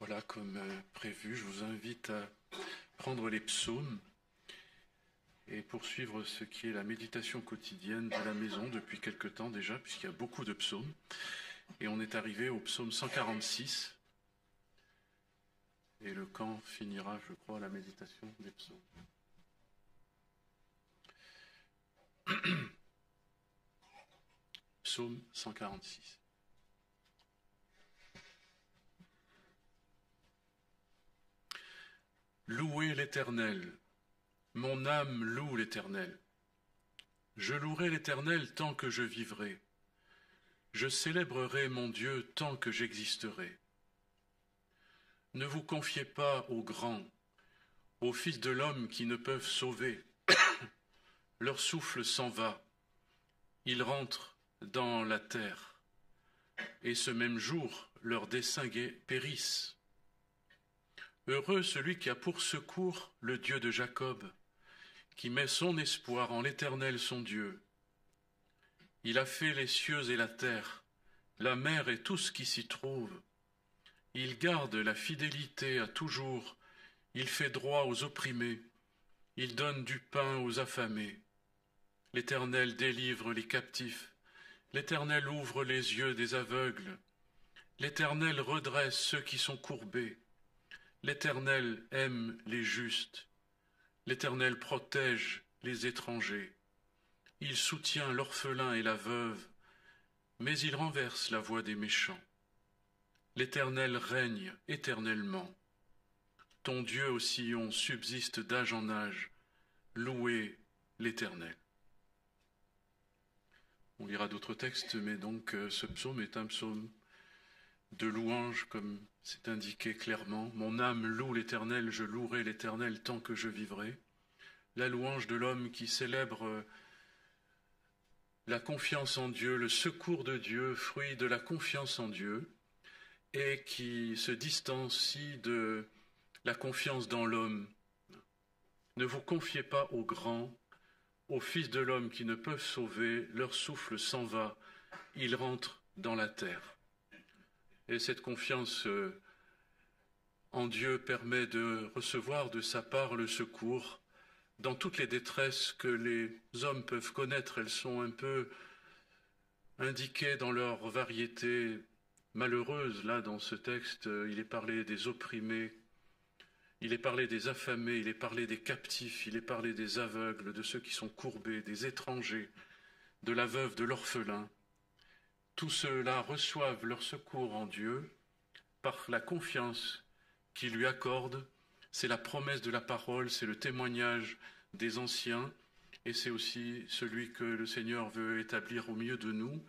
Voilà, comme prévu, je vous invite à prendre les psaumes et poursuivre ce qui est la méditation quotidienne de la maison depuis quelque temps déjà, puisqu'il y a beaucoup de psaumes. Et on est arrivé au psaume 146. Et le camp finira, je crois, la méditation des psaumes. Psaume 146. Louez l'Éternel. Mon âme loue l'Éternel. Je louerai l'Éternel tant que je vivrai. Je célébrerai mon Dieu tant que j'existerai. Ne vous confiez pas aux grands, aux fils de l'homme qui ne peuvent sauver. Leur souffle s'en va. Ils rentrent dans la terre. Et ce même jour, leurs desseins périssent. Heureux celui qui a pour secours le Dieu de Jacob, qui met son espoir en l'Éternel son Dieu. Il a fait les cieux et la terre, la mer et tout ce qui s'y trouve. Il garde la fidélité à toujours, il fait droit aux opprimés, il donne du pain aux affamés. L'Éternel délivre les captifs, l'Éternel ouvre les yeux des aveugles, l'Éternel redresse ceux qui sont courbés, l'Éternel aime les justes, l'Éternel protège les étrangers. Il soutient l'orphelin et la veuve, mais il renverse la voie des méchants. L'Éternel règne éternellement. Ton Dieu au Sion subsiste d'âge en âge. Louez l'Éternel. On lira d'autres textes, mais donc ce psaume est un psaume de louange, comme c'est indiqué clairement. Mon âme loue l'Éternel, je louerai l'Éternel tant que je vivrai. La louange de l'homme qui célèbre la confiance en Dieu, le secours de Dieu, fruit de la confiance en Dieu, et qui se distancie de la confiance dans l'homme. Ne vous confiez pas aux grands, aux fils de l'homme qui ne peuvent sauver, leur souffle s'en va, ils rentrent dans la terre. Et cette confiance en Dieu permet de recevoir de sa part le secours dans toutes les détresses que les hommes peuvent connaître. Elles sont un peu indiquées dans leur variété malheureuse. Là, dans ce texte, il est parlé des opprimés, il est parlé des affamés, il est parlé des captifs, il est parlé des aveugles, de ceux qui sont courbés, des étrangers, de la veuve, de l'orphelin. Tous ceux-là reçoivent leur secours en Dieu par la confiance qu'il lui accorde. C'est la promesse de la parole, c'est le témoignage des anciens, et c'est aussi celui que le Seigneur veut établir au milieu de nous.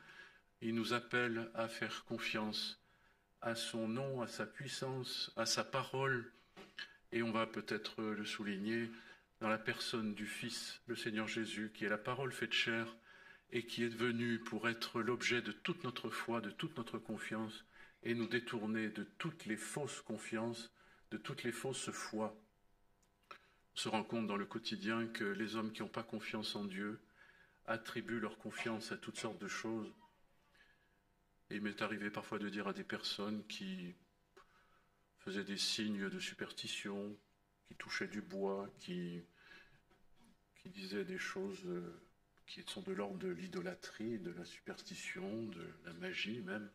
Il nous appelle à faire confiance à son nom, à sa puissance, à sa parole, et on va peut-être le souligner dans la personne du Fils, le Seigneur Jésus, qui est la parole faite chair et qui est venu pour être l'objet de toute notre foi, de toute notre confiance, et nous détourner de toutes les fausses confiances, de toutes les fausses foi. On se rend compte dans le quotidien que les hommes qui n'ont pas confiance en Dieu attribuent leur confiance à toutes sortes de choses. Et il m'est arrivé parfois de dire à des personnes qui faisaient des signes de superstition, qui touchaient du bois, qui disaient des choses qui sont de l'ordre de l'idolâtrie, de la superstition, de la magie même.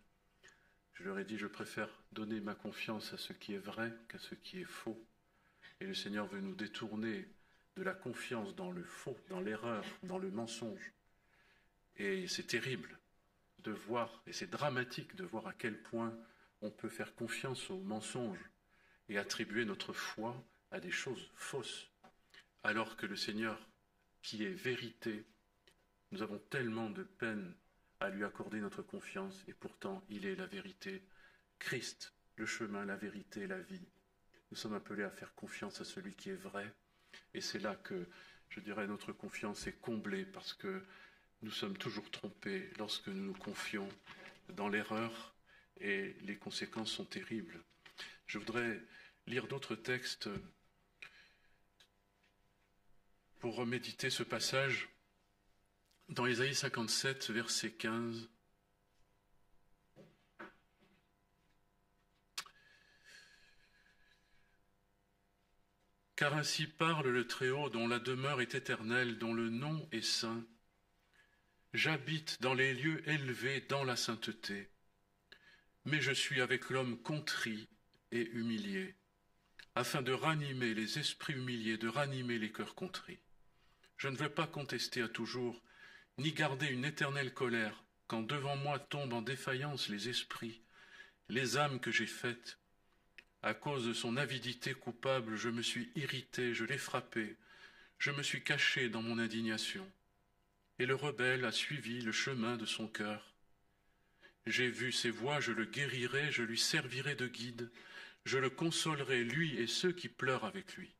Je leur ai dit, je préfère donner ma confiance à ce qui est vrai qu'à ce qui est faux. Et le Seigneur veut nous détourner de la confiance dans le faux, dans l'erreur, dans le mensonge. Et c'est terrible de voir, et c'est dramatique de voir à quel point on peut faire confiance aux mensonges et attribuer notre foi à des choses fausses, alors que le Seigneur, qui est vérité, nous avons tellement de peine à lui accorder notre confiance, et pourtant il est la vérité. Christ, le chemin, la vérité, la vie. Nous sommes appelés à faire confiance à celui qui est vrai, et c'est là que, je dirais, notre confiance est comblée, parce que nous sommes toujours trompés lorsque nous nous confions dans l'erreur, et les conséquences sont terribles. Je voudrais lire d'autres textes pour méditer ce passage. Dans Ésaïe 57, verset 15, Car ainsi parle le Très-Haut, dont la demeure est éternelle, dont le nom est saint. J'habite dans les lieux élevés, dans la sainteté. Mais je suis avec l'homme contrit et humilié, afin de ranimer les esprits humiliés, de ranimer les cœurs contrits. Je ne veux pas contester à toujours, ni garder une éternelle colère, quand devant moi tombent en défaillance les esprits, les âmes que j'ai faites. À cause de son avidité coupable, je me suis irrité, je l'ai frappé, je me suis caché dans mon indignation. Et le rebelle a suivi le chemin de son cœur. J'ai vu ses voies, je le guérirai, je lui servirai de guide, je le consolerai, lui et ceux qui pleurent avec lui.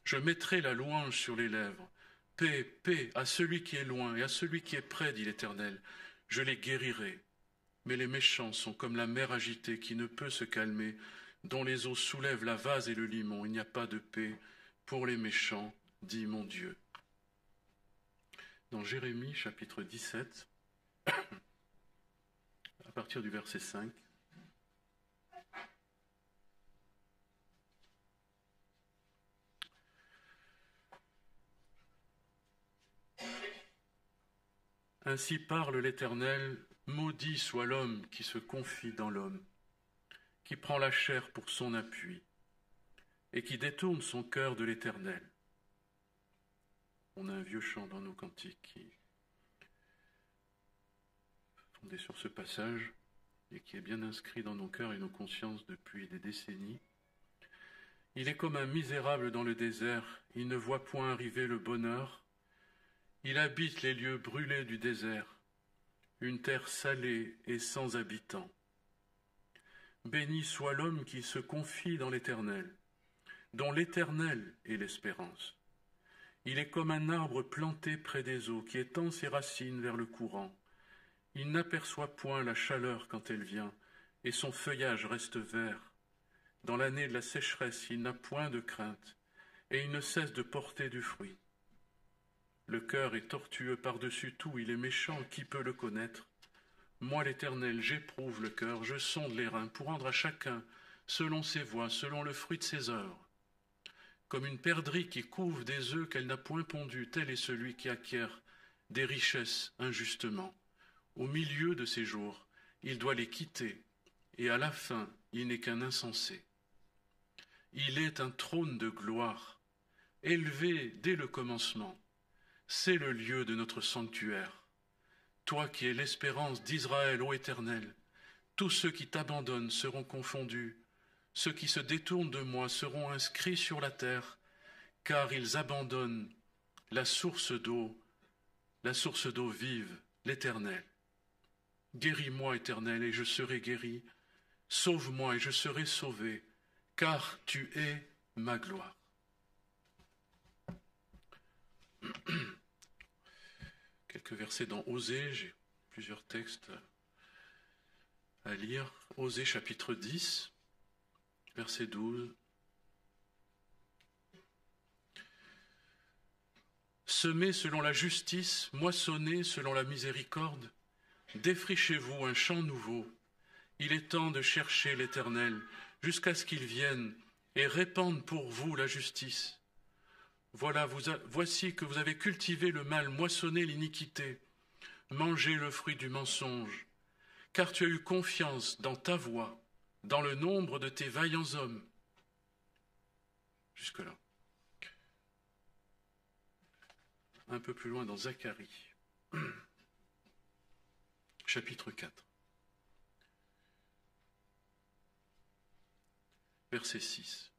Je mettrai la louange sur les lèvres. Paix, paix à celui qui est loin et à celui qui est près, dit l'Éternel. Je les guérirai. Mais les méchants sont comme la mer agitée qui ne peut se calmer, dont les eaux soulèvent la vase et le limon. Il n'y a pas de paix pour les méchants, dit mon Dieu. Dans Jérémie, chapitre 17, à partir du verset 5. Ainsi parle l'Éternel, maudit soit l'homme qui se confie dans l'homme, qui prend la chair pour son appui, et qui détourne son cœur de l'Éternel. On a un vieux chant dans nos cantiques qui est fondé sur ce passage et qui est bien inscrit dans nos cœurs et nos consciences depuis des décennies. Il est comme un misérable dans le désert, il ne voit point arriver le bonheur. Il habite les lieux brûlés du désert, une terre salée et sans habitants. Béni soit l'homme qui se confie dans l'Éternel, dont l'Éternel est l'espérance. Il est comme un arbre planté près des eaux, qui étend ses racines vers le courant. Il n'aperçoit point la chaleur quand elle vient, et son feuillage reste vert. Dans l'année de la sécheresse, il n'a point de crainte, et il ne cesse de porter du fruit. Le cœur est tortueux par-dessus tout, il est méchant, qui peut le connaître? Moi, l'Éternel, j'éprouve le cœur, je sonde les reins, pour rendre à chacun selon ses voies, selon le fruit de ses œuvres. Comme une perdrix qui couve des œufs qu'elle n'a point pondus, tel est celui qui acquiert des richesses injustement. Au milieu de ses jours, il doit les quitter, et à la fin, il n'est qu'un insensé. Il est un trône de gloire, élevé dès le commencement. C'est le lieu de notre sanctuaire. Toi qui es l'espérance d'Israël, ô Éternel, tous ceux qui t'abandonnent seront confondus. Ceux qui se détournent de moi seront inscrits sur la terre, car ils abandonnent la source d'eau vive, l'Éternel. Guéris-moi, Éternel, et je serai guéri. Sauve-moi et je serai sauvé, car tu es ma gloire. Quelques versets dans Osée, j'ai plusieurs textes à lire. Osée chapitre 10, verset 12. Semez selon la justice, moissonnez selon la miséricorde, défrichez-vous un champ nouveau. Il est temps de chercher l'Éternel jusqu'à ce qu'il vienne et répande pour vous la justice. Voici que vous avez cultivé le mal, moissonné l'iniquité, mangé le fruit du mensonge, car tu as eu confiance dans ta voix, dans le nombre de tes vaillants hommes. Jusque-là. Un peu plus loin dans Zacharie, chapitre 4, verset 6.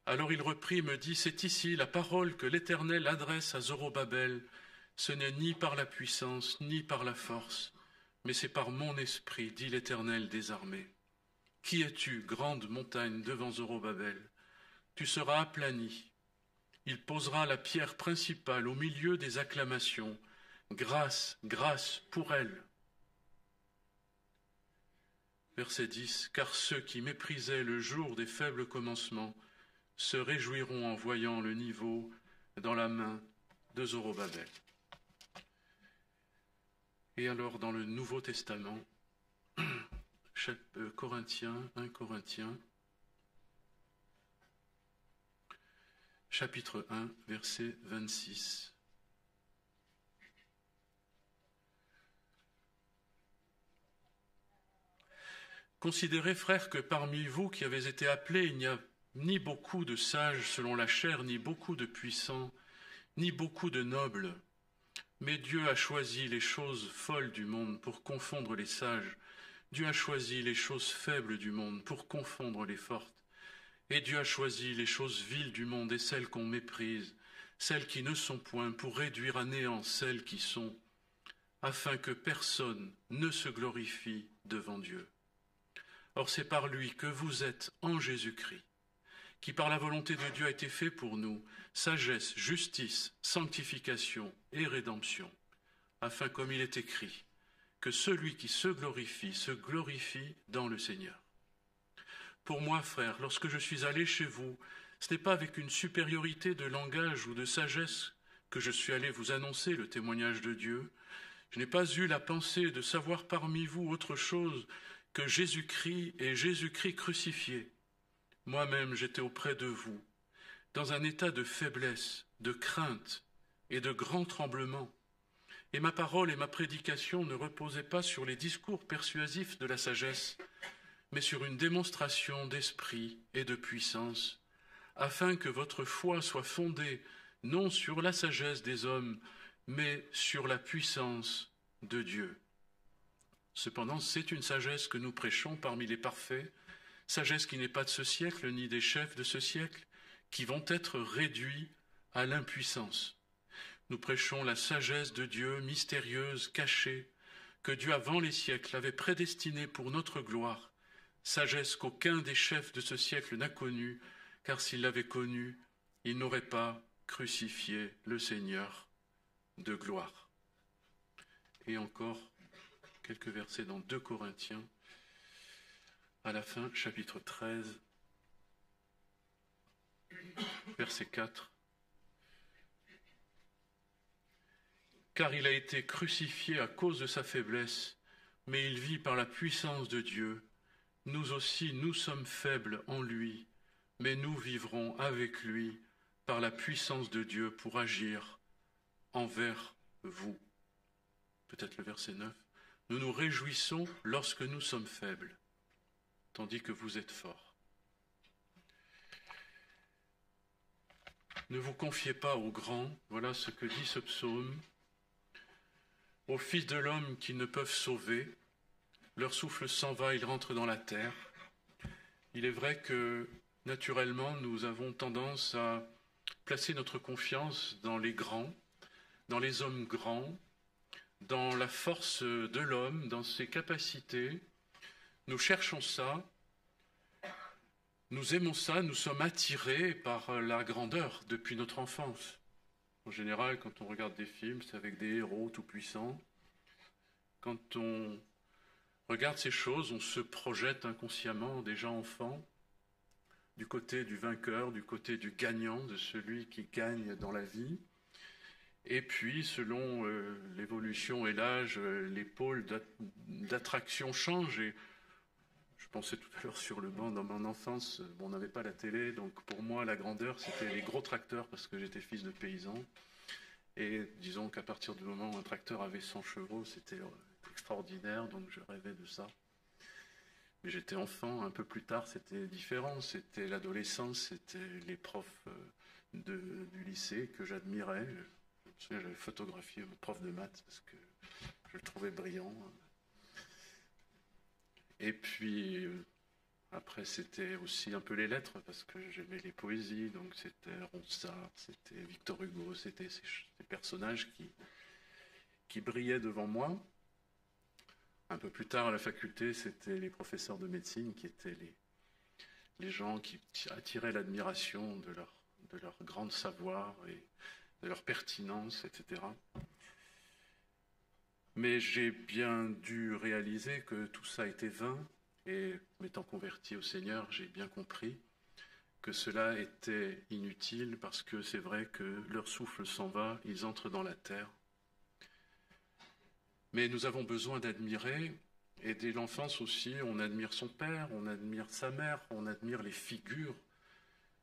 Alors il reprit et me dit, c'est ici la parole que l'Éternel adresse à Zorobabel. Ce n'est ni par la puissance, ni par la force, mais c'est par mon esprit, dit l'Éternel des armées. Qui es-tu, grande montagne, devant Zorobabel? Tu seras aplani. Il posera la pierre principale au milieu des acclamations. Grâce, grâce pour elle. Verset 10. Car ceux qui méprisaient le jour des faibles commencements se réjouiront en voyant le niveau dans la main de Zorobabel. Et alors dans le Nouveau Testament, 1 Corinthiens, chapitre 1, verset 26. Considérez, frères, que parmi vous qui avez été appelés, il n'y a ni beaucoup de sages selon la chair, ni beaucoup de puissants, ni beaucoup de nobles. Mais Dieu a choisi les choses folles du monde pour confondre les sages. Dieu a choisi les choses faibles du monde pour confondre les fortes. Et Dieu a choisi les choses viles du monde et celles qu'on méprise, celles qui ne sont point, pour réduire à néant celles qui sont, afin que personne ne se glorifie devant Dieu. Or c'est par lui que vous êtes en Jésus-Christ, qui par la volonté de Dieu a été fait pour nous, sagesse, justice, sanctification et rédemption, afin, comme il est écrit, que celui qui se glorifie dans le Seigneur. Pour moi, frères, lorsque je suis allé chez vous, ce n'est pas avec une supériorité de langage ou de sagesse que je suis allé vous annoncer le témoignage de Dieu. Je n'ai pas eu la pensée de savoir parmi vous autre chose que Jésus-Christ et Jésus-Christ crucifié. Moi-même, j'étais auprès de vous, dans un état de faiblesse, de crainte et de grand tremblement. Et ma parole et ma prédication ne reposaient pas sur les discours persuasifs de la sagesse, mais sur une démonstration d'esprit et de puissance, afin que votre foi soit fondée non sur la sagesse des hommes, mais sur la puissance de Dieu. Cependant, c'est une sagesse que nous prêchons parmi les parfaits, sagesse qui n'est pas de ce siècle, ni des chefs de ce siècle, qui vont être réduits à l'impuissance. Nous prêchons la sagesse de Dieu, mystérieuse, cachée, que Dieu avant les siècles avait prédestinée pour notre gloire, sagesse qu'aucun des chefs de ce siècle n'a connue, car s'il l'avait connue, il n'aurait pas crucifié le Seigneur de gloire. Et encore quelques versets dans 2 Corinthiens, à la fin, chapitre 13, verset 4. Car il a été crucifié à cause de sa faiblesse, mais il vit par la puissance de Dieu. Nous aussi, nous sommes faibles en lui, mais nous vivrons avec lui par la puissance de Dieu pour agir envers vous. Peut-être le verset 9. Nous nous réjouissons lorsque nous sommes faibles, tandis que vous êtes forts. Ne vous confiez pas aux grands, voilà ce que dit ce psaume, aux fils de l'homme qui ne peuvent sauver, leur souffle s'en va, ils rentrent dans la terre. Il est vrai que, naturellement, nous avons tendance à placer notre confiance dans les grands, dans les hommes grands, dans la force de l'homme, dans ses capacités. Nous cherchons ça, nous aimons ça, nous sommes attirés par la grandeur depuis notre enfance. En général, quand on regarde des films, c'est avec des héros tout-puissants. Quand on regarde ces choses, on se projette inconsciemment, déjà enfant, du côté du vainqueur, du côté du gagnant, de celui qui gagne dans la vie. Et puis, selon l'évolution et l'âge, les pôles d'attraction changent. Et je pensais tout à l'heure sur le banc, dans mon enfance, on n'avait pas la télé, donc pour moi, la grandeur, c'était les gros tracteurs, parce que j'étais fils de paysan. Et disons qu'à partir du moment où un tracteur avait 100 chevaux, c'était extraordinaire, donc je rêvais de ça. Mais j'étais enfant, un peu plus tard, c'était différent. C'était l'adolescence, c'était les profs du lycée que j'admirais. Je me souviens, j'avais photographié mon prof de maths parce que je le trouvais brillant. Et puis, après, c'était aussi un peu les lettres parce que j'aimais les poésies. Donc, c'était Ronsard, c'était Victor Hugo, c'était ces personnages qui brillaient devant moi. Un peu plus tard, à la faculté, c'était les professeurs de médecine qui étaient les gens qui attiraient l'admiration de leur grand savoir et de leur pertinence, etc. Mais j'ai bien dû réaliser que tout ça était vain, et m'étant converti au Seigneur, j'ai bien compris que cela était inutile, parce que c'est vrai que leur souffle s'en va, ils entrent dans la terre. Mais nous avons besoin d'admirer, et dès l'enfance aussi, on admire son père, on admire sa mère, on admire les figures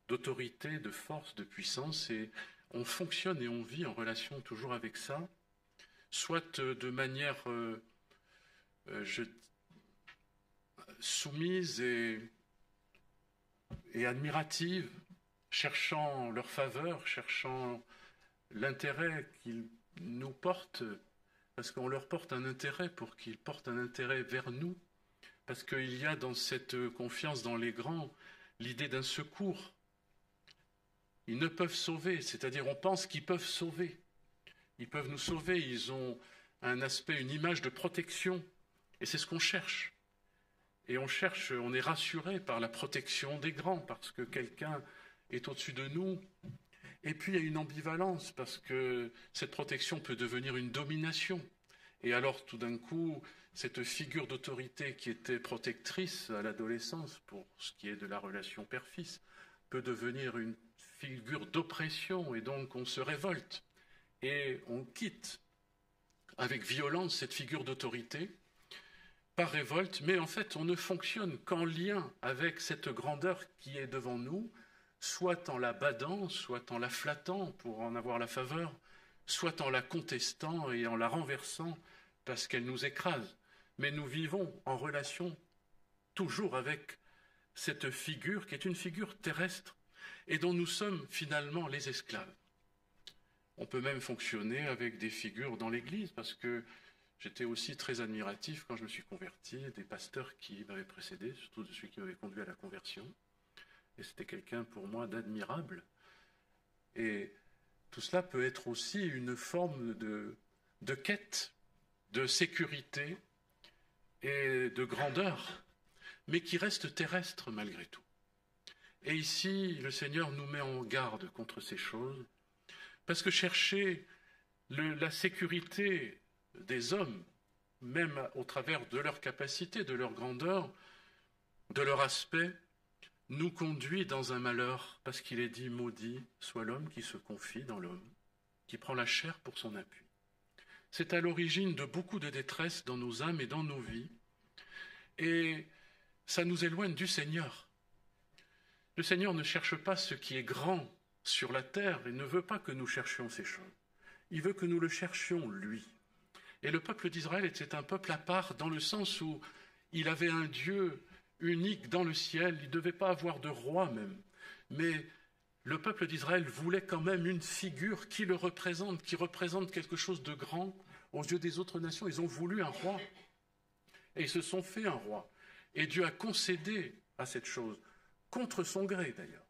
d'autorité, de force, de puissance, et on fonctionne et on vit en relation toujours avec ça, soit de manière soumise et admirative, cherchant leur faveur, cherchant l'intérêt qu'ils nous portent, parce qu'on leur porte un intérêt pour qu'ils portent un intérêt vers nous, parce qu'il y a dans cette confiance dans les grands l'idée d'un secours. Ils ne peuvent sauver, c'est-à-dire on pense qu'ils peuvent sauver. Ils peuvent nous sauver, ils ont un aspect, une image de protection, et c'est ce qu'on cherche. Et on est rassuré par la protection des grands, parce que quelqu'un est au-dessus de nous. Et puis il y a une ambivalence, parce que cette protection peut devenir une domination. Et alors tout d'un coup, cette figure d'autorité qui était protectrice à l'adolescence, pour ce qui est de la relation père-fils, peut devenir une figure d'oppression, et donc on se révolte. Et on quitte avec violence cette figure d'autorité, par révolte, mais en fait on ne fonctionne qu'en lien avec cette grandeur qui est devant nous, soit en la badant, soit en la flattant pour en avoir la faveur, soit en la contestant et en la renversant parce qu'elle nous écrase. Mais nous vivons en relation toujours avec cette figure qui est une figure terrestre et dont nous sommes finalement les esclaves. On peut même fonctionner avec des figures dans l'Église, parce que j'étais aussi très admiratif quand je me suis converti, des pasteurs qui m'avaient précédé, surtout de celui qui m'avait conduit à la conversion. Et c'était quelqu'un pour moi d'admirable. Et tout cela peut être aussi une forme de quête, de sécurité et de grandeur, mais qui reste terrestre malgré tout. Et ici, le Seigneur nous met en garde contre ces choses, parce que chercher la sécurité des hommes, même au travers de leur capacité, de leur grandeur, de leur aspect, nous conduit dans un malheur, parce qu'il est dit « maudit soit l'homme qui se confie dans l'homme, qui prend la chair pour son appui ». C'est à l'origine de beaucoup de détresse dans nos âmes et dans nos vies, et ça nous éloigne du Seigneur. Le Seigneur ne cherche pas ce qui est grand sur la terre, il ne veut pas que nous cherchions ces choses. Il veut que nous le cherchions, lui. Et le peuple d'Israël était un peuple à part, dans le sens où il avait un Dieu unique dans le ciel, il ne devait pas avoir de roi même. Mais le peuple d'Israël voulait quand même une figure qui le représente, qui représente quelque chose de grand aux yeux des autres nations. Ils ont voulu un roi. Et ils se sont fait un roi. Et Dieu a concédé à cette chose, contre son gré d'ailleurs.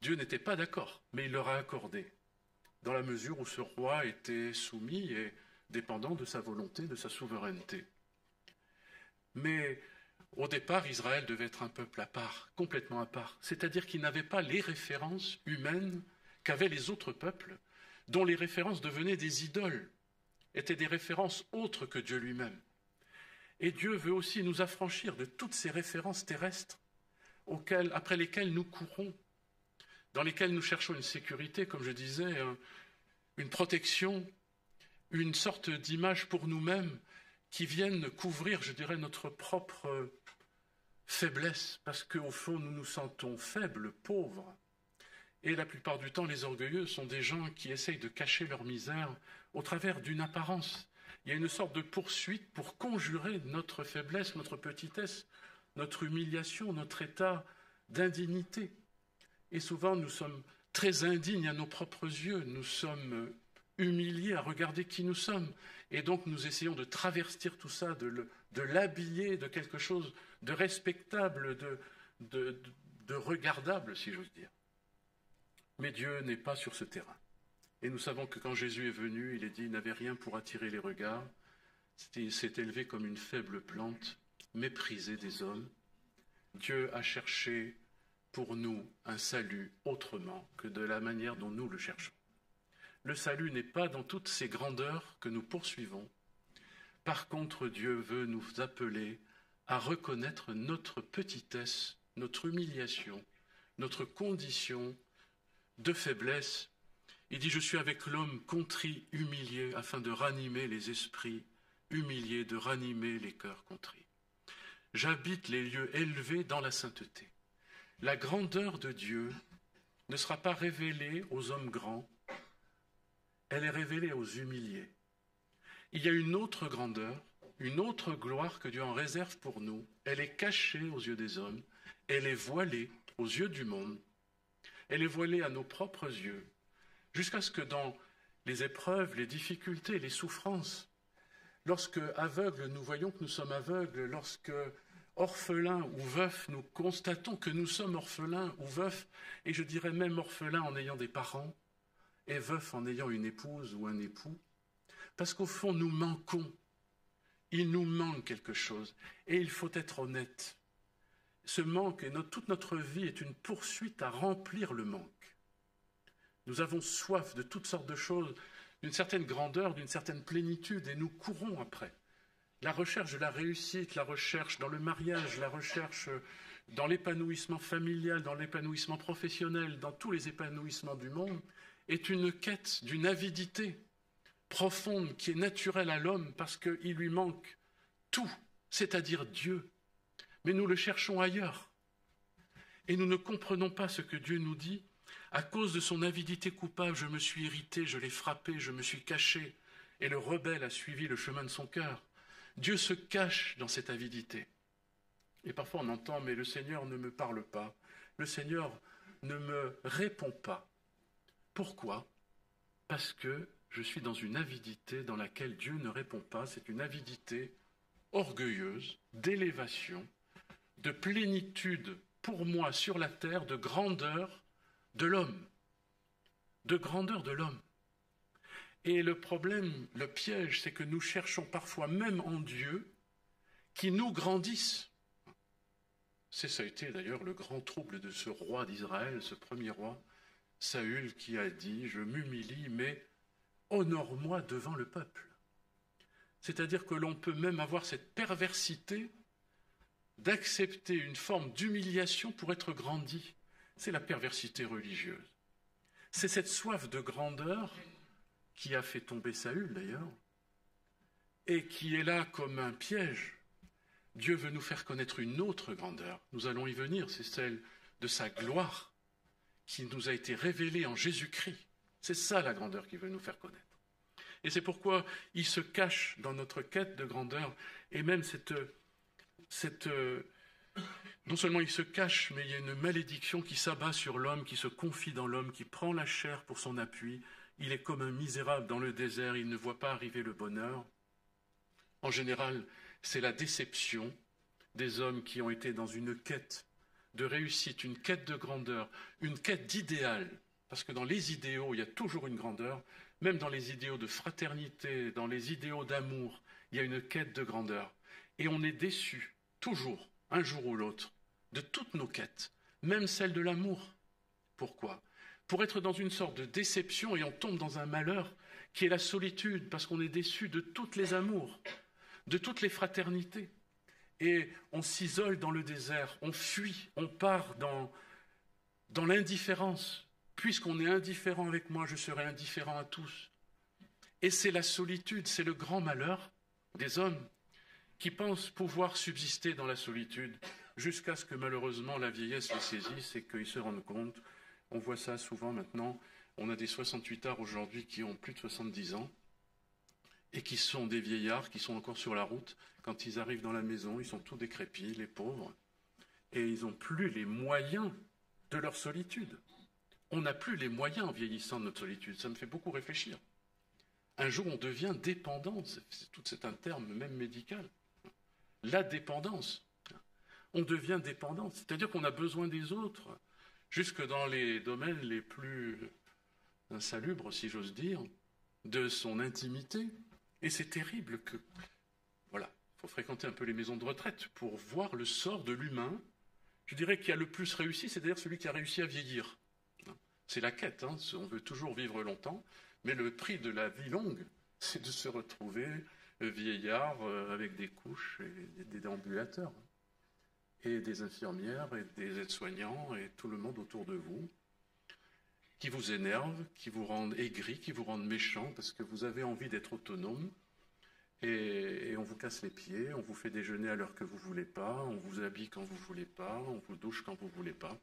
Dieu n'était pas d'accord, mais il leur a accordé, dans la mesure où ce roi était soumis et dépendant de sa volonté, de sa souveraineté. Mais au départ, Israël devait être un peuple à part, complètement à part, c'est-à-dire qu'il n'avait pas les références humaines qu'avaient les autres peuples, dont les références devenaient des idoles, étaient des références autres que Dieu lui-même. Et Dieu veut aussi nous affranchir de toutes ces références terrestres après lesquelles nous courons, dans lesquelles nous cherchons une sécurité, comme je disais, une protection, une sorte d'image pour nous-mêmes qui viennent couvrir, je dirais, notre propre faiblesse, parce qu'au fond, nous nous sentons faibles, pauvres. Et la plupart du temps, les orgueilleux sont des gens qui essayent de cacher leur misère au travers d'une apparence. Il y a une sorte de poursuite pour conjurer notre faiblesse, notre petitesse, notre humiliation, notre état d'indignité. Et souvent, nous sommes très indignes à nos propres yeux, nous sommes humiliés à regarder qui nous sommes. Et donc, nous essayons de travestir tout ça, de l'habiller de quelque chose de respectable, de regardable, si j'ose dire. Mais Dieu n'est pas sur ce terrain. Et nous savons que quand Jésus est venu, il est dit, il n'avait rien pour attirer les regards. Il s'est élevé comme une faible plante, méprisé des hommes. Dieu a cherché pour nous un salut autrement que de la manière dont nous le cherchons. Le salut n'est pas dans toutes ces grandeurs que nous poursuivons. Par contre, Dieu veut nous appeler à reconnaître notre petitesse, notre humiliation, notre condition de faiblesse. Il dit « Je suis avec l'homme contrit, humilié, afin de ranimer les esprits humiliés, de ranimer les cœurs contrits. J'habite les lieux élevés dans la sainteté. » la grandeur de Dieu ne sera pas révélée aux hommes grands, elle est révélée aux humiliés. Il y a une autre grandeur, une autre gloire que Dieu en réserve pour nous. Elle est cachée aux yeux des hommes, elle est voilée aux yeux du monde, elle est voilée à nos propres yeux, jusqu'à ce que dans les épreuves, les difficultés, les souffrances, lorsque aveugles, nous voyons que nous sommes aveugles, lorsque orphelins ou veufs, nous constatons que nous sommes orphelins ou veufs, et je dirais même orphelins en ayant des parents, et veufs en ayant une épouse ou un époux, parce qu'au fond, nous manquons. Il nous manque quelque chose, et il faut être honnête. Ce manque, et toute notre vie est une poursuite à remplir le manque. Nous avons soif de toutes sortes de choses, d'une certaine grandeur, d'une certaine plénitude, et nous courons après. La recherche de la réussite, la recherche dans le mariage, la recherche dans l'épanouissement familial, dans l'épanouissement professionnel, dans tous les épanouissements du monde, est une quête d'une avidité profonde qui est naturelle à l'homme parce qu'il lui manque tout, c'est-à-dire Dieu. Mais nous le cherchons ailleurs. Et nous ne comprenons pas ce que Dieu nous dit. À cause de son avidité coupable, je me suis irrité, je l'ai frappé, je me suis caché. Et le rebelle a suivi le chemin de son cœur. Dieu se cache dans cette avidité. Et parfois on entend, mais le Seigneur ne me parle pas. Le Seigneur ne me répond pas. Pourquoi ? Parce que je suis dans une avidité dans laquelle Dieu ne répond pas. C'est une avidité orgueilleuse, d'élévation, de plénitude pour moi sur la terre, de grandeur de l'homme. De grandeur de l'homme. Et le problème, le piège, c'est que nous cherchons parfois même en Dieu qui nous grandisse. Ça a été d'ailleurs le grand trouble de ce roi d'Israël, ce premier roi, Saül, qui a dit « Je m'humilie, mais honore-moi devant le peuple ». C'est-à-dire que l'on peut même avoir cette perversité d'accepter une forme d'humiliation pour être grandi. C'est la perversité religieuse. C'est cette soif de grandeur qui a fait tomber Saül d'ailleurs, et qui est là comme un piège. Dieu veut nous faire connaître une autre grandeur. Nous allons y venir, c'est celle de sa gloire qui nous a été révélée en Jésus-Christ. C'est ça la grandeur qu'il veut nous faire connaître. Et c'est pourquoi il se cache dans notre quête de grandeur, et même non seulement il se cache, mais il y a une malédiction qui s'abat sur l'homme, qui se confie dans l'homme, qui prend la chair pour son appui. Il est comme un misérable dans le désert, il ne voit pas arriver le bonheur. En général, c'est la déception des hommes qui ont été dans une quête de réussite, une quête de grandeur, une quête d'idéal. Parce que dans les idéaux, il y a toujours une grandeur. Même dans les idéaux de fraternité, dans les idéaux d'amour, il y a une quête de grandeur. Et on est déçu, toujours, un jour ou l'autre, de toutes nos quêtes, même celle de l'amour. Pourquoi ? Pour être dans une sorte de déception et on tombe dans un malheur qui est la solitude, parce qu'on est déçu de toutes les amours, de toutes les fraternités. Et on s'isole dans le désert, on fuit, on part dans l'indifférence. Puisqu'on est indifférent avec moi, je serai indifférent à tous. Et c'est la solitude, c'est le grand malheur des hommes qui pensent pouvoir subsister dans la solitude jusqu'à ce que malheureusement la vieillesse les saisisse et qu'ils se rendent compte. On voit ça souvent maintenant. On a des 68ards aujourd'hui qui ont plus de 70 ans et qui sont des vieillards qui sont encore sur la route. Quand ils arrivent dans la maison, ils sont tout décrépits, les pauvres, et ils n'ont plus les moyens de leur solitude. On n'a plus les moyens en vieillissant de notre solitude. Ça me fait beaucoup réfléchir. Un jour, on devient dépendant. C'est un terme même médical. La dépendance. On devient dépendant. C'est-à-dire qu'on a besoin des autres, jusque dans les domaines les plus insalubres, si j'ose dire, de son intimité. Et c'est terrible que... Voilà, il faut fréquenter un peu les maisons de retraite pour voir le sort de l'humain. Je dirais qui a le plus réussi, c'est d'ailleurs celui qui a réussi à vieillir. C'est la quête, hein. On veut toujours vivre longtemps, mais le prix de la vie longue, c'est de se retrouver vieillard avec des couches et des déambulateurs, et des infirmières et des aides-soignants et tout le monde autour de vous, qui vous énervent, qui vous rendent aigris, qui vous rendent méchants parce que vous avez envie d'être autonome, et on vous casse les pieds, on vous fait déjeuner à l'heure que vous ne voulez pas, on vous habille quand vous ne voulez pas, on vous douche quand vous ne voulez pas.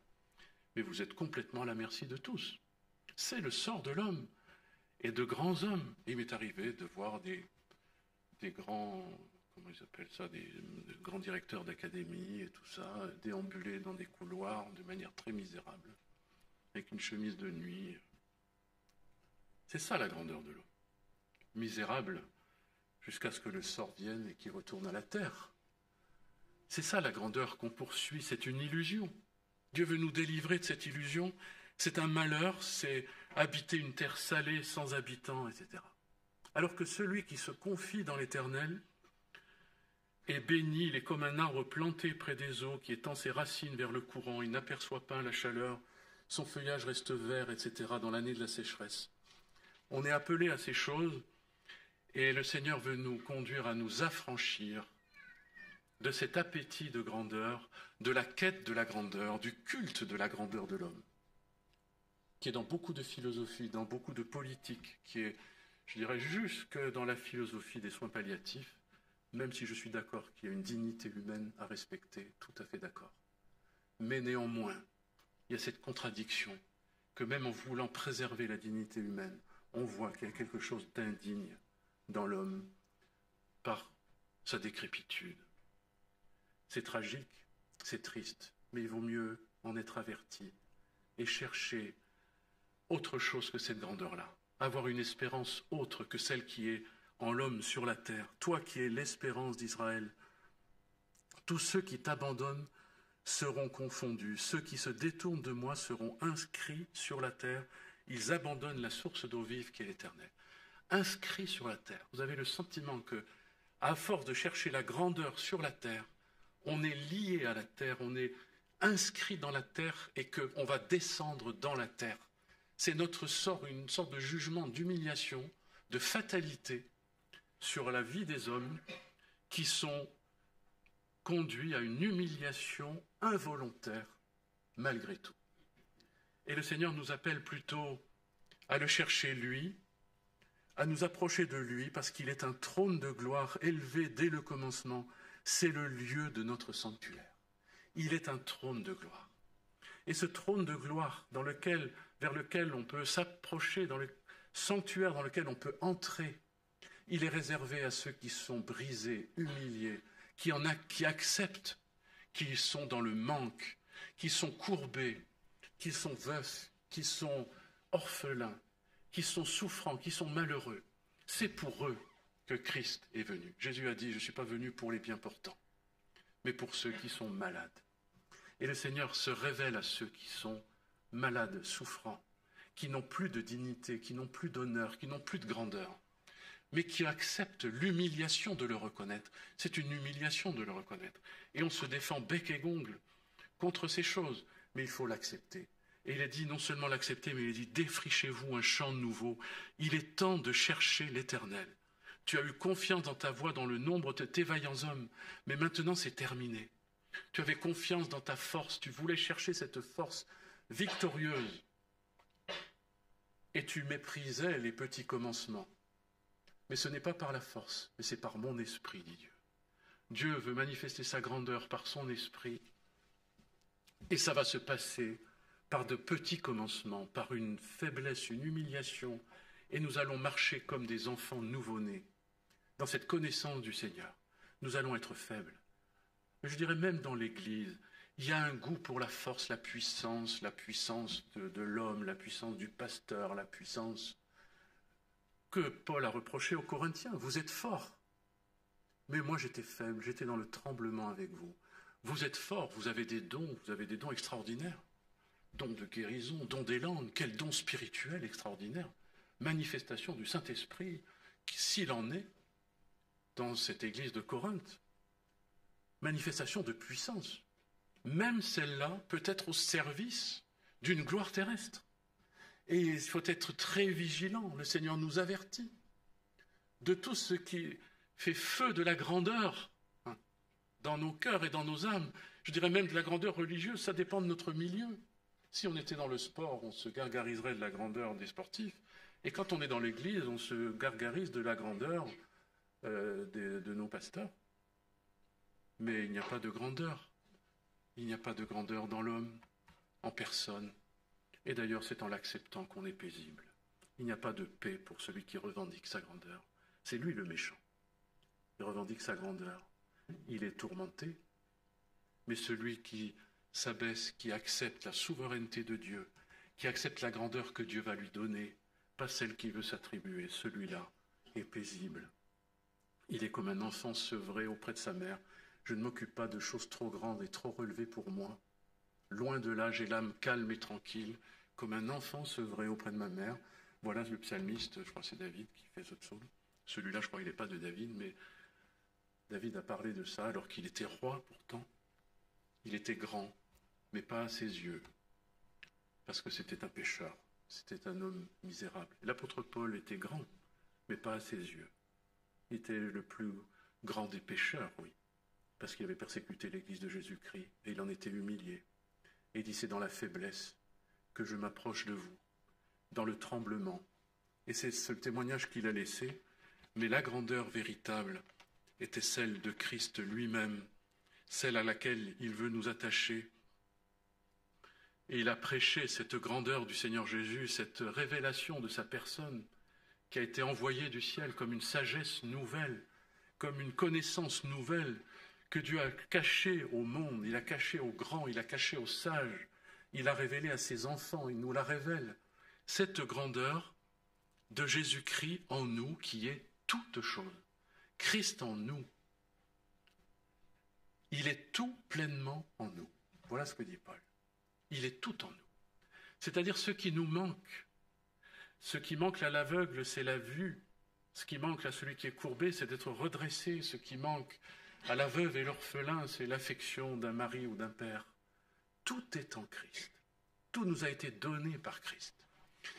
mais vous êtes complètement à la merci de tous. C'est le sort de l'homme et de grands hommes. Il m'est arrivé de voir des grands, comment ils appellent ça, des grands directeurs d'académie et tout ça, déambuler dans des couloirs de manière très misérable, avec une chemise de nuit. C'est ça la grandeur de l'homme. Misérable jusqu'à ce que le sort vienne et qu'il retourne à la terre. C'est ça la grandeur qu'on poursuit, c'est une illusion. Dieu veut nous délivrer de cette illusion. C'est un malheur, c'est habiter une terre salée sans habitants, etc. Alors que celui qui se confie dans l'Éternel est béni, il est comme un arbre planté près des eaux qui étend ses racines vers le courant, il n'aperçoit pas la chaleur, son feuillage reste vert, etc. dans l'année de la sécheresse. On est appelé à ces choses et le Seigneur veut nous conduire à nous affranchir de cet appétit de grandeur, de la quête de la grandeur, du culte de la grandeur de l'homme, qui est dans beaucoup de philosophies, dans beaucoup de politiques, qui est, je dirais, jusque dans la philosophie des soins palliatifs, même si je suis d'accord qu'il y a une dignité humaine à respecter, tout à fait d'accord. Mais néanmoins, il y a cette contradiction que même en voulant préserver la dignité humaine, on voit qu'il y a quelque chose d'indigne dans l'homme par sa décrépitude. C'est tragique, c'est triste, mais il vaut mieux en être averti et chercher autre chose que cette grandeur-là, avoir une espérance autre que celle qui est en l'homme sur la terre. Toi qui es l'espérance d'Israël, tous ceux qui t'abandonnent seront confondus, ceux qui se détournent de moi seront inscrits sur la terre, ils abandonnent la source d'eau vive qui est l'Éternel. Inscrits sur la terre. Vous avez le sentiment que, à force de chercher la grandeur sur la terre, on est lié à la terre, on est inscrit dans la terre et qu'on va descendre dans la terre. C'est notre sort, une sorte de jugement, d'humiliation, de fatalité sur la vie des hommes qui sont conduits à une humiliation involontaire malgré tout. Et le Seigneur nous appelle plutôt à le chercher lui, à nous approcher de lui parce qu'il est un trône de gloire élevé dès le commencement. C'est le lieu de notre sanctuaire. Il est un trône de gloire. Et ce trône de gloire vers lequel on peut s'approcher, dans le sanctuaire dans lequel on peut entrer, il est réservé à ceux qui sont brisés, humiliés, qui acceptent qu'ils sont dans le manque, qui sont courbés, qui sont veufs, qui sont orphelins, qui sont souffrants, qui sont malheureux. C'est pour eux que Christ est venu. Jésus a dit, je ne suis pas venu pour les bien portants, mais pour ceux qui sont malades. Et le Seigneur se révèle à ceux qui sont malades, souffrants, qui n'ont plus de dignité, qui n'ont plus d'honneur, qui n'ont plus de grandeur, mais qui acceptent l'humiliation de le reconnaître. C'est une humiliation de le reconnaître. Et on se défend bec et ongle contre ces choses, mais il faut l'accepter. Et il a dit non seulement l'accepter, mais il a dit défrichez-vous un champ nouveau. Il est temps de chercher l'Éternel. Tu as eu confiance dans ta voix, dans le nombre de tes vaillants hommes, mais maintenant c'est terminé. Tu avais confiance dans ta force, tu voulais chercher cette force victorieuse. Et tu méprisais les petits commencements. Mais ce n'est pas par la force, mais c'est par mon esprit, dit Dieu. Dieu veut manifester sa grandeur par son esprit. Et ça va se passer par de petits commencements, par une faiblesse, une humiliation. Et nous allons marcher comme des enfants nouveau-nés dans cette connaissance du Seigneur. Nous allons être faibles. Mais je dirais même dans l'Église, il y a un goût pour la force, la puissance de l'homme, la puissance du pasteur, la puissance que Paul a reproché aux Corinthiens. Vous êtes forts. Mais moi j'étais faible, j'étais dans le tremblement avec vous. Vous êtes forts, vous avez des dons extraordinaires. Dons de guérison, dons des langues, quel don spirituel extraordinaire. Manifestation du Saint-Esprit, s'il en est, dans cette église de Corinthe. Manifestation de puissance. Même celle-là peut être au service d'une gloire terrestre. Et il faut être très vigilant. Le Seigneur nous avertit de tout ce qui fait feu de la grandeur dans nos cœurs et dans nos âmes. Je dirais même de la grandeur religieuse, ça dépend de notre milieu. Si on était dans le sport, on se gargariserait de la grandeur des sportifs. Et quand on est dans l'église, on se gargarise de la grandeur de nos pasteurs. Mais il n'y a pas de grandeur. Il n'y a pas de grandeur dans l'homme. en personne. Et d'ailleurs, c'est en l'acceptant qu'on est paisible. Il n'y a pas de paix pour celui qui revendique sa grandeur. C'est lui le méchant. Il revendique sa grandeur. Il est tourmenté. Mais celui qui s'abaisse, qui accepte la souveraineté de Dieu, qui accepte la grandeur que Dieu va lui donner, pas celle qu'il veut s'attribuer, celui-là est paisible. Il est comme un enfant sevré auprès de sa mère. Je ne m'occupe pas de choses trop grandes et trop relevées pour moi. Loin de là, j'ai l'âme calme et tranquille, comme un enfant sevré auprès de ma mère. Voilà le psalmiste, je crois que c'est David qui fait ce psaume. Celui-là, je crois qu'il n'est pas de David, mais David a parlé de ça alors qu'il était roi pourtant. Il était grand, mais pas à ses yeux, parce que c'était un pécheur, c'était un homme misérable. L'apôtre Paul était grand, mais pas à ses yeux. Il était le plus grand des pécheurs, oui, parce qu'il avait persécuté l'Église de Jésus-Christ, et il en était humilié. Et il dit, c'est dans la faiblesse que je m'approche de vous, dans le tremblement. Et c'est ce témoignage qu'il a laissé, mais la grandeur véritable était celle de Christ lui-même, celle à laquelle il veut nous attacher. Et il a prêché cette grandeur du Seigneur Jésus, cette révélation de sa personne qui a été envoyée du ciel comme une sagesse nouvelle, comme une connaissance nouvelle que Dieu a cachée au monde, il a caché aux grands, il a caché aux sages, il a révélé à ses enfants, il nous la révèle. Cette grandeur de Jésus-Christ en nous qui est toute chose. Christ en nous. Il est tout pleinement en nous. Voilà ce que dit Paul. Il est tout en nous. C'est-à-dire ce qui nous manque. Ce qui manque à l'aveugle, c'est la vue. Ce qui manque à celui qui est courbé, c'est d'être redressé. Ce qui manque à la veuve et l'orphelin, c'est l'affection d'un mari ou d'un père. Tout est en Christ. Tout nous a été donné par Christ.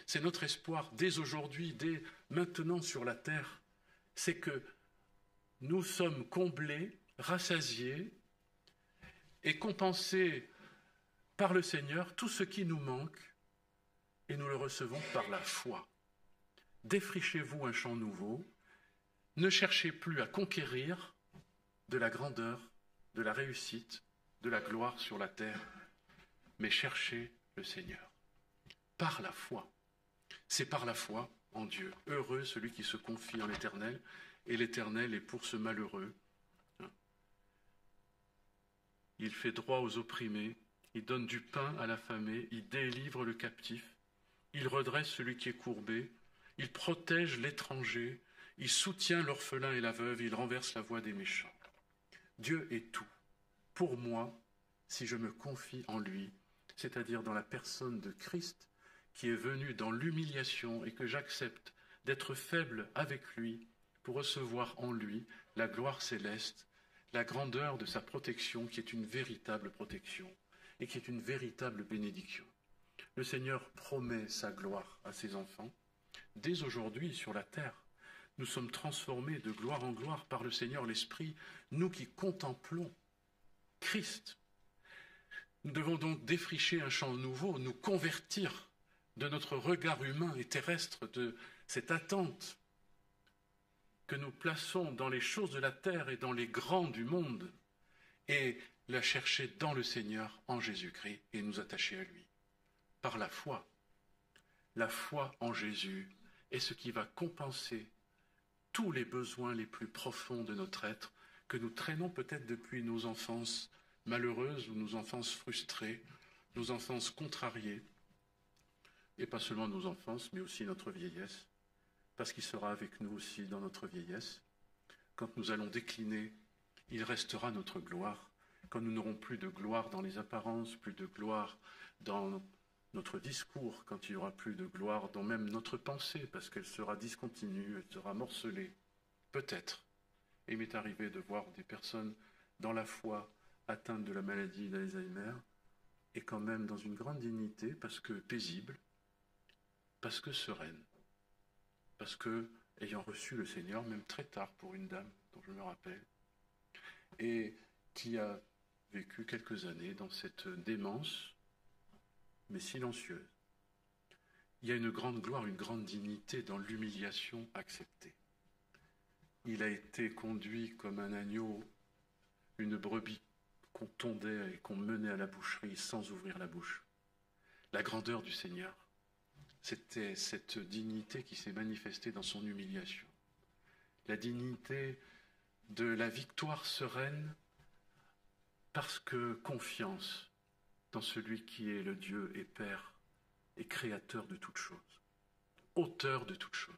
C'est notre espoir dès aujourd'hui, dès maintenant sur la terre. C'est que nous sommes comblés, rassasiés et compensés par le Seigneur tout ce qui nous manque, et nous le recevons par la foi. Défrichez-vous un champ nouveau, ne cherchez plus à conquérir de la grandeur, de la réussite, de la gloire sur la terre, mais cherchez le Seigneur. Par la foi. C'est par la foi en Dieu. Heureux celui qui se confie en l'Éternel, et l'Éternel est pour ce malheureux. Il fait droit aux opprimés, il donne du pain à l'affamé, il délivre le captif, il redresse celui qui est courbé, il protège l'étranger, il soutient l'orphelin et la veuve, il renverse la voie des méchants. Dieu est tout. Pour moi, si je me confie en lui, c'est-à-dire dans la personne de Christ, qui est venu dans l'humiliation et que j'accepte d'être faible avec lui pour recevoir en lui la gloire céleste, la grandeur de sa protection qui est une véritable protection et qui est une véritable bénédiction. Le Seigneur promet sa gloire à ses enfants. Dès aujourd'hui, sur la terre, nous sommes transformés de gloire en gloire par le Seigneur l'Esprit, nous qui contemplons Christ. Nous devons donc défricher un champ nouveau, nous convertir de notre regard humain et terrestre, de cette attente que nous plaçons dans les choses de la terre et dans les grands du monde, et la chercher dans le Seigneur, en Jésus-Christ, et nous attacher à lui. Par la foi. La foi en Jésus est ce qui va compenser tous les besoins les plus profonds de notre être, que nous traînons peut-être depuis nos enfances malheureuses ou nos enfances frustrées, nos enfances contrariées, et pas seulement nos enfances, mais aussi notre vieillesse, parce qu'il sera avec nous aussi dans notre vieillesse. Quand nous allons décliner, il restera notre gloire. Quand nous n'aurons plus de gloire dans les apparences, plus de gloire dans notre discours, quand il n'y aura plus de gloire dans même notre pensée, parce qu'elle sera discontinue, elle sera morcelée, peut-être. Et il m'est arrivé de voir des personnes dans la foi atteintes de la maladie d'Alzheimer, et quand même dans une grande dignité, parce que paisible, parce que sereine, parce que ayant reçu le Seigneur, même très tard pour une dame dont je me rappelle, et qui a vécu quelques années dans cette démence, mais silencieuse. Il y a une grande gloire, une grande dignité dans l'humiliation acceptée. Il a été conduit comme un agneau, une brebis qu'on tondait et qu'on menait à la boucherie sans ouvrir la bouche. la grandeur du Seigneur, c'était cette dignité qui s'est manifestée dans son humiliation. La dignité de la victoire sereine parce que confiance dans celui qui est le Dieu et Père et créateur de toutes choses, auteur de toutes choses,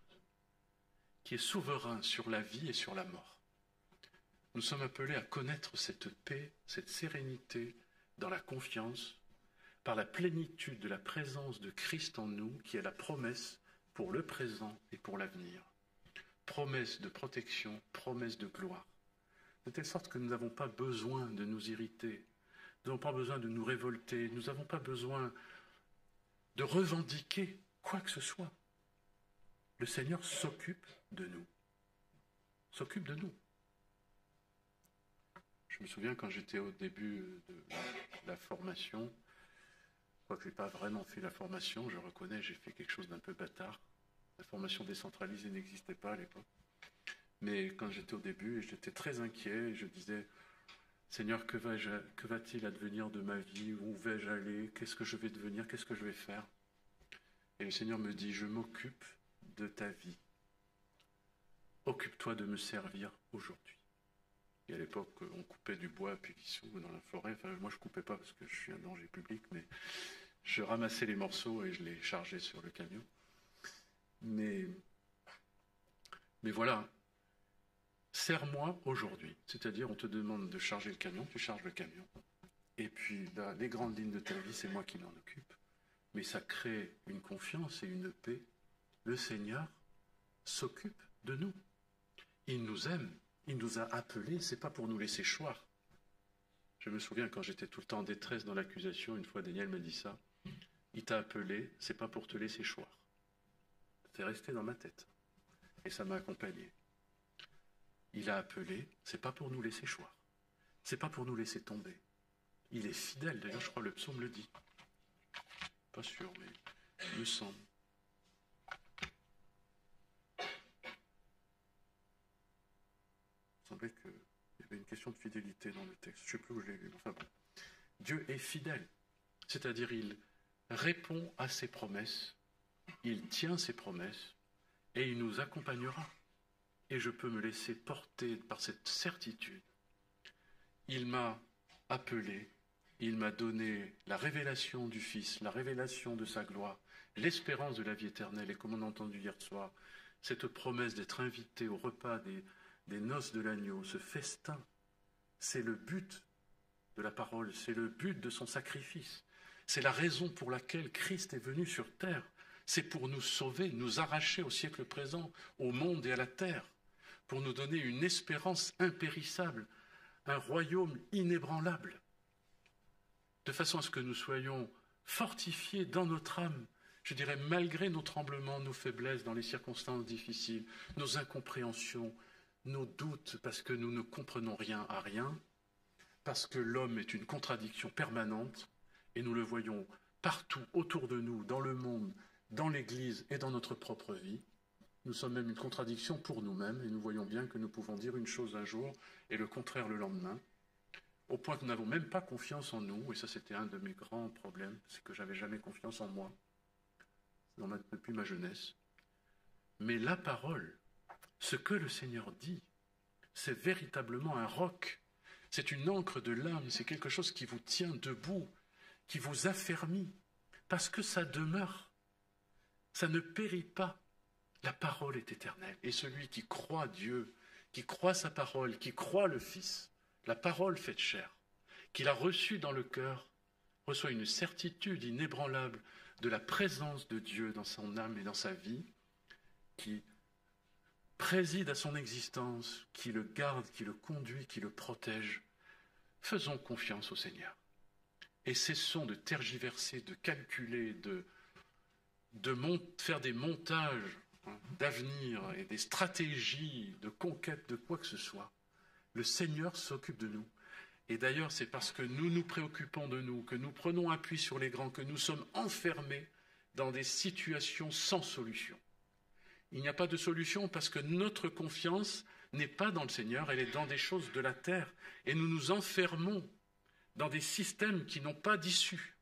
qui est souverain sur la vie et sur la mort. Nous sommes appelés à connaître cette paix, cette sérénité dans la confiance, par la plénitude de la présence de Christ en nous, qui est la promesse pour le présent et pour l'avenir. Promesse de protection, promesse de gloire. De telle sorte que nous n'avons pas besoin de nous irriter, nous n'avons pas besoin de nous révolter, nous n'avons pas besoin de revendiquer quoi que ce soit. Le Seigneur s'occupe de nous. S'occupe de nous. Je me souviens quand j'étais au début de la formation, quoique je n'ai pas vraiment fait la formation, je reconnais, j'ai fait quelque chose d'un peu bâtard. La formation décentralisée n'existait pas à l'époque. Mais quand j'étais au début, j'étais très inquiet, et je disais, Seigneur, que va-t-il advenir de ma vie? Où vais-je aller? Qu'est-ce que je vais devenir? Qu'est-ce que je vais faire? Et le Seigneur me dit, je m'occupe de ta vie. Occupe-toi de me servir aujourd'hui. Et à l'époque, on coupait du bois à Pélissou dans la forêt. Enfin, moi, je ne coupais pas parce que je suis un danger public, mais je ramassais les morceaux et je les chargeais sur le camion. Mais voilà, sers-moi aujourd'hui. C'est-à-dire, on te demande de charger le camion, tu charges le camion. Et puis, là, les grandes lignes de ta vie, c'est moi qui m'en occupe. Mais ça crée une confiance et une paix. Le Seigneur s'occupe de nous. Il nous aime. Il nous a appelés, c'est pas pour nous laisser choir. Je me souviens quand j'étais tout le temps en détresse dans l'accusation, une fois Daniel m'a dit ça. Il t'a appelé, c'est pas pour te laisser choir. C'est resté dans ma tête. Et ça m'a accompagné. Il a appelé, c'est pas pour nous laisser choir. C'est pas pour nous laisser tomber. Il est fidèle, d'ailleurs je crois le psaume le dit. Pas sûr, mais il me semble. Il semblait qu'il y avait une question de fidélité dans le texte. Je ne sais plus où je l'ai lu. Enfin bon. Dieu est fidèle. C'est-à-dire il répond à ses promesses, il tient ses promesses et il nous accompagnera. Et je peux me laisser porter par cette certitude. Il m'a appelé, il m'a donné la révélation du Fils, la révélation de sa gloire, l'espérance de la vie éternelle. Et comme on a entendu hier soir, cette promesse d'être invité au repas des noces de l'agneau, ce festin, c'est le but de la parole, c'est le but de son sacrifice. C'est la raison pour laquelle Christ est venu sur terre. C'est pour nous sauver, nous arracher au siècle présent, au monde et à la terre, pour nous donner une espérance impérissable, un royaume inébranlable, de façon à ce que nous soyons fortifiés dans notre âme, je dirais malgré nos tremblements, nos faiblesses dans les circonstances difficiles, nos incompréhensions, nos doutes parce que nous ne comprenons rien à rien, parce que l'homme est une contradiction permanente et nous le voyons partout autour de nous, dans le monde, dans l'Église et dans notre propre vie. Nous sommes même une contradiction pour nous-mêmes et nous voyons bien que nous pouvons dire une chose un jour et le contraire le lendemain, au point que nous n'avons même pas confiance en nous, et ça c'était un de mes grands problèmes, c'est que j'avais jamais confiance en moi, depuis ma jeunesse. Mais la parole, ce que le Seigneur dit, c'est véritablement un roc, c'est une ancre de l'âme, c'est quelque chose qui vous tient debout, qui vous affermit, parce que ça demeure, ça ne périt pas. La parole est éternelle, et celui qui croit Dieu, qui croit sa parole, qui croit le Fils, la parole faite chair, qu'il a reçue dans le cœur, reçoit une certitude inébranlable de la présence de Dieu dans son âme et dans sa vie, qui préside à son existence, qui le garde, qui le conduit, qui le protège. Faisons confiance au Seigneur. Et cessons de tergiverser, de calculer, de faire des montages d'avenir et des stratégies de conquête de quoi que ce soit. Le Seigneur s'occupe de nous. Et d'ailleurs, c'est parce que nous nous préoccupons de nous, que nous prenons appui sur les grands, que nous sommes enfermés dans des situations sans solution. Il n'y a pas de solution parce que notre confiance n'est pas dans le Seigneur, elle est dans des choses de la terre. Et nous nous enfermons dans des systèmes qui n'ont pas d'issue.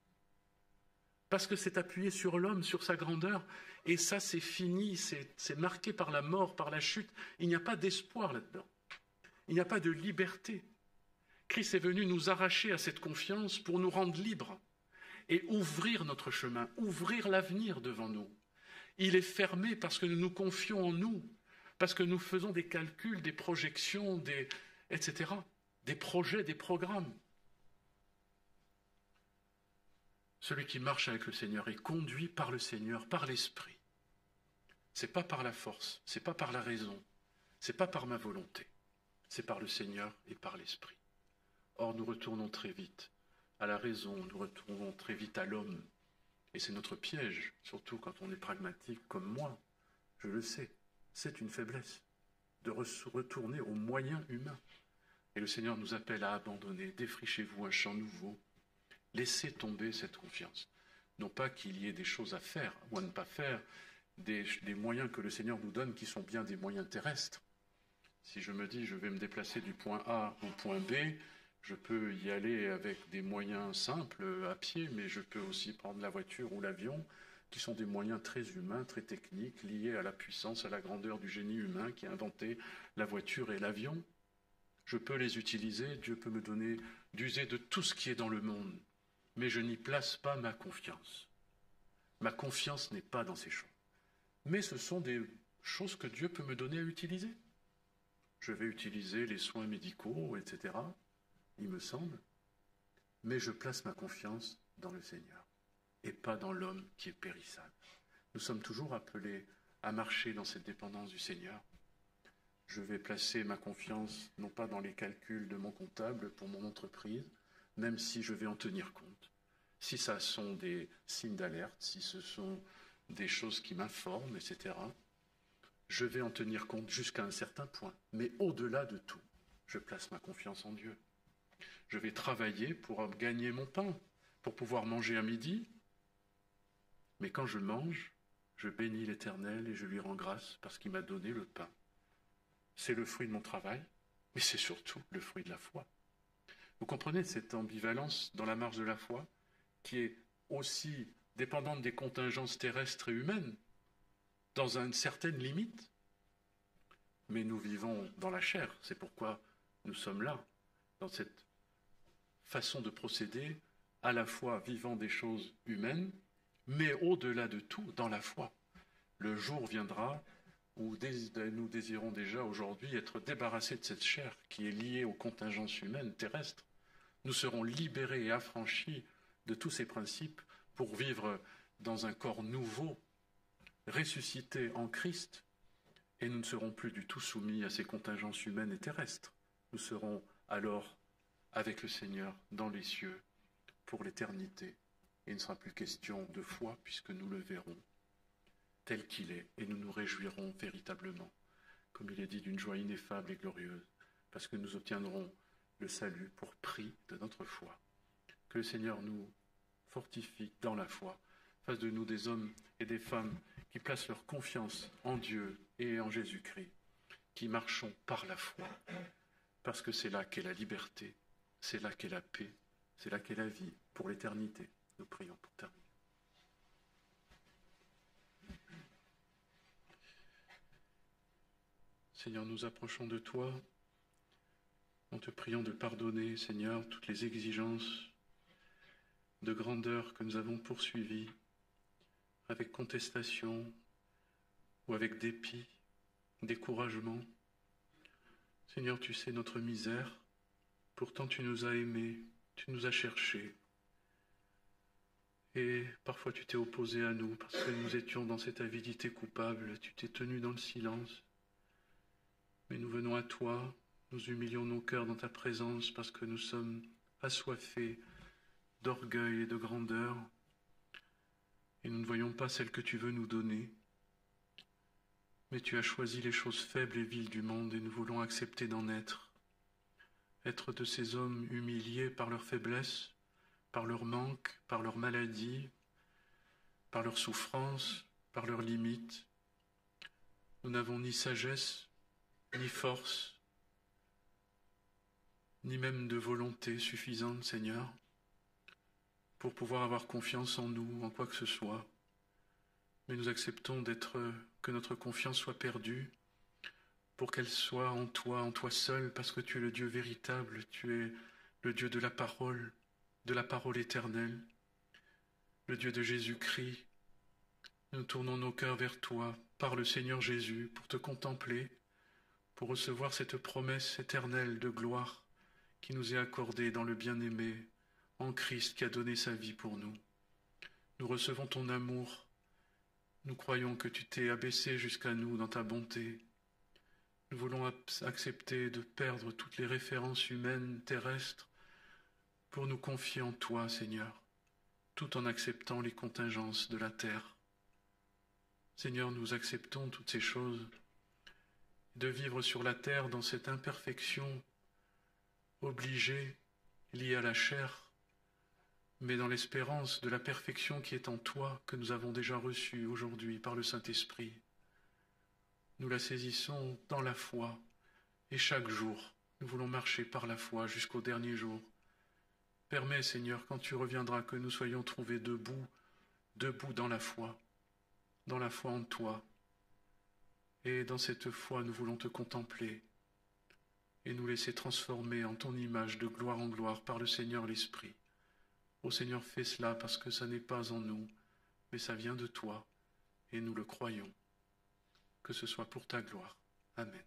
parce que c'est appuyé sur l'homme, sur sa grandeur, et ça c'est fini, c'est marqué par la mort, par la chute. Il n'y a pas d'espoir là-dedans. Il n'y a pas de liberté. Christ est venu nous arracher à cette confiance pour nous rendre libres et ouvrir notre chemin, ouvrir l'avenir devant nous. Il est fermé parce que nous nous confions en nous, parce que nous faisons des calculs, des projections, etc., des projets, des programmes. Celui qui marche avec le Seigneur est conduit par le Seigneur, par l'Esprit. Ce n'est pas par la force, ce n'est pas par la raison, ce n'est pas par ma volonté, c'est par le Seigneur et par l'Esprit. Or, nous retournons très vite à la raison, nous retournons très vite à l'homme. Et c'est notre piège, surtout quand on est pragmatique comme moi. Je le sais, c'est une faiblesse de retourner aux moyens humains. Et le Seigneur nous appelle à abandonner, défrichez-vous un champ nouveau, laissez tomber cette confiance. Non pas qu'il y ait des choses à faire ou à ne pas faire, des moyens que le Seigneur nous donne qui sont bien des moyens terrestres. Si je me dis je vais me déplacer du point A au point B, je peux y aller avec des moyens simples, à pied, mais je peux aussi prendre la voiture ou l'avion, qui sont des moyens très humains, très techniques, liés à la puissance, à la grandeur du génie humain qui a inventé la voiture et l'avion. Je peux les utiliser, Dieu peut me donner d'user de tout ce qui est dans le monde, mais je n'y place pas ma confiance. Ma confiance n'est pas dans ces choses. Mais ce sont des choses que Dieu peut me donner à utiliser. Je vais utiliser les soins médicaux, etc., il me semble, mais je place ma confiance dans le Seigneur et pas dans l'homme qui est périssable. Nous sommes toujours appelés à marcher dans cette dépendance du Seigneur. Je vais placer ma confiance non pas dans les calculs de mon comptable pour mon entreprise, même si je vais en tenir compte, si ça sont des signes d'alerte, si ce sont des choses qui m'informent, etc., je vais en tenir compte jusqu'à un certain point. Mais au-delà de tout, je place ma confiance en Dieu. Je vais travailler pour gagner mon pain, pour pouvoir manger à midi. Mais quand je mange, je bénis l'Éternel et je lui rends grâce parce qu'il m'a donné le pain. C'est le fruit de mon travail, mais c'est surtout le fruit de la foi. Vous comprenez cette ambivalence dans la marche de la foi qui est aussi dépendante des contingences terrestres et humaines, dans une certaine limite. Mais nous vivons dans la chair, c'est pourquoi nous sommes là, dans cette façon de procéder, à la fois vivant des choses humaines, mais au-delà de tout, dans la foi. Le jour viendra où nous désirons déjà aujourd'hui être débarrassés de cette chair qui est liée aux contingences humaines terrestres. Nous serons libérés et affranchis de tous ces principes pour vivre dans un corps nouveau, ressuscité en Christ, et nous ne serons plus du tout soumis à ces contingences humaines et terrestres. Nous serons alors avec le Seigneur dans les cieux pour l'éternité. Et il ne sera plus question de foi puisque nous le verrons tel qu'il est et nous nous réjouirons véritablement, comme il est dit, d'une joie ineffable et glorieuse, parce que nous obtiendrons le salut pour prix de notre foi. Que le Seigneur nous fortifie dans la foi, fasse de nous des hommes et des femmes qui placent leur confiance en Dieu et en Jésus-Christ, qui marchons par la foi, parce que c'est là qu'est la liberté, c'est là qu'est la paix, c'est là qu'est la vie pour l'éternité. Nous prions pour terminer. Seigneur, nous approchons de toi en te priant de pardonner, Seigneur, toutes les exigences de grandeur que nous avons poursuivies avec contestation ou avec dépit, découragement. Seigneur, tu sais notre misère, pourtant tu nous as aimés, tu nous as cherchés. Et parfois tu t'es opposé à nous parce que nous étions dans cette avidité coupable, tu t'es tenu dans le silence. Mais nous venons à toi, nous humilions nos cœurs dans ta présence parce que nous sommes assoiffés d'orgueil et de grandeur, et nous ne voyons pas celle que tu veux nous donner. Mais tu as choisi les choses faibles et viles du monde, et nous voulons accepter d'en être de ces hommes humiliés par leur faiblesse, par leur manque, par leur maladie, par leur souffrance, par leurs limites. Nous n'avons ni sagesse, ni force, ni même de volonté suffisante, Seigneur. pour pouvoir avoir confiance en nous, en quoi que ce soit. Mais nous acceptons que notre confiance soit perdue, pour qu'elle soit en toi seul, parce que tu es le Dieu véritable, tu es le Dieu de la parole éternelle, le Dieu de Jésus-Christ. Nous tournons nos cœurs vers toi, par le Seigneur Jésus, pour te contempler, pour recevoir cette promesse éternelle de gloire qui nous est accordée dans le bien-aimé, en Christ qui a donné sa vie pour nous. Nous recevons ton amour. Nous croyons que tu t'es abaissé jusqu'à nous dans ta bonté. Nous voulons accepter de perdre toutes les références humaines, terrestres, pour nous confier en toi, Seigneur, tout en acceptant les contingences de la terre. Seigneur, nous acceptons toutes ces choses, de vivre sur la terre dans cette imperfection obligée, liée à la chair, mais dans l'espérance de la perfection qui est en toi, que nous avons déjà reçue aujourd'hui par le Saint-Esprit. Nous la saisissons dans la foi, et chaque jour, nous voulons marcher par la foi jusqu'au dernier jour. Permets, Seigneur, quand tu reviendras, que nous soyons trouvés debout dans la foi en toi. Et dans cette foi, nous voulons te contempler et nous laisser transformer en ton image de gloire en gloire par le Seigneur l'Esprit. Ô Seigneur, fais cela parce que ça n'est pas en nous, mais ça vient de toi, et nous le croyons. Que ce soit pour ta gloire. Amen.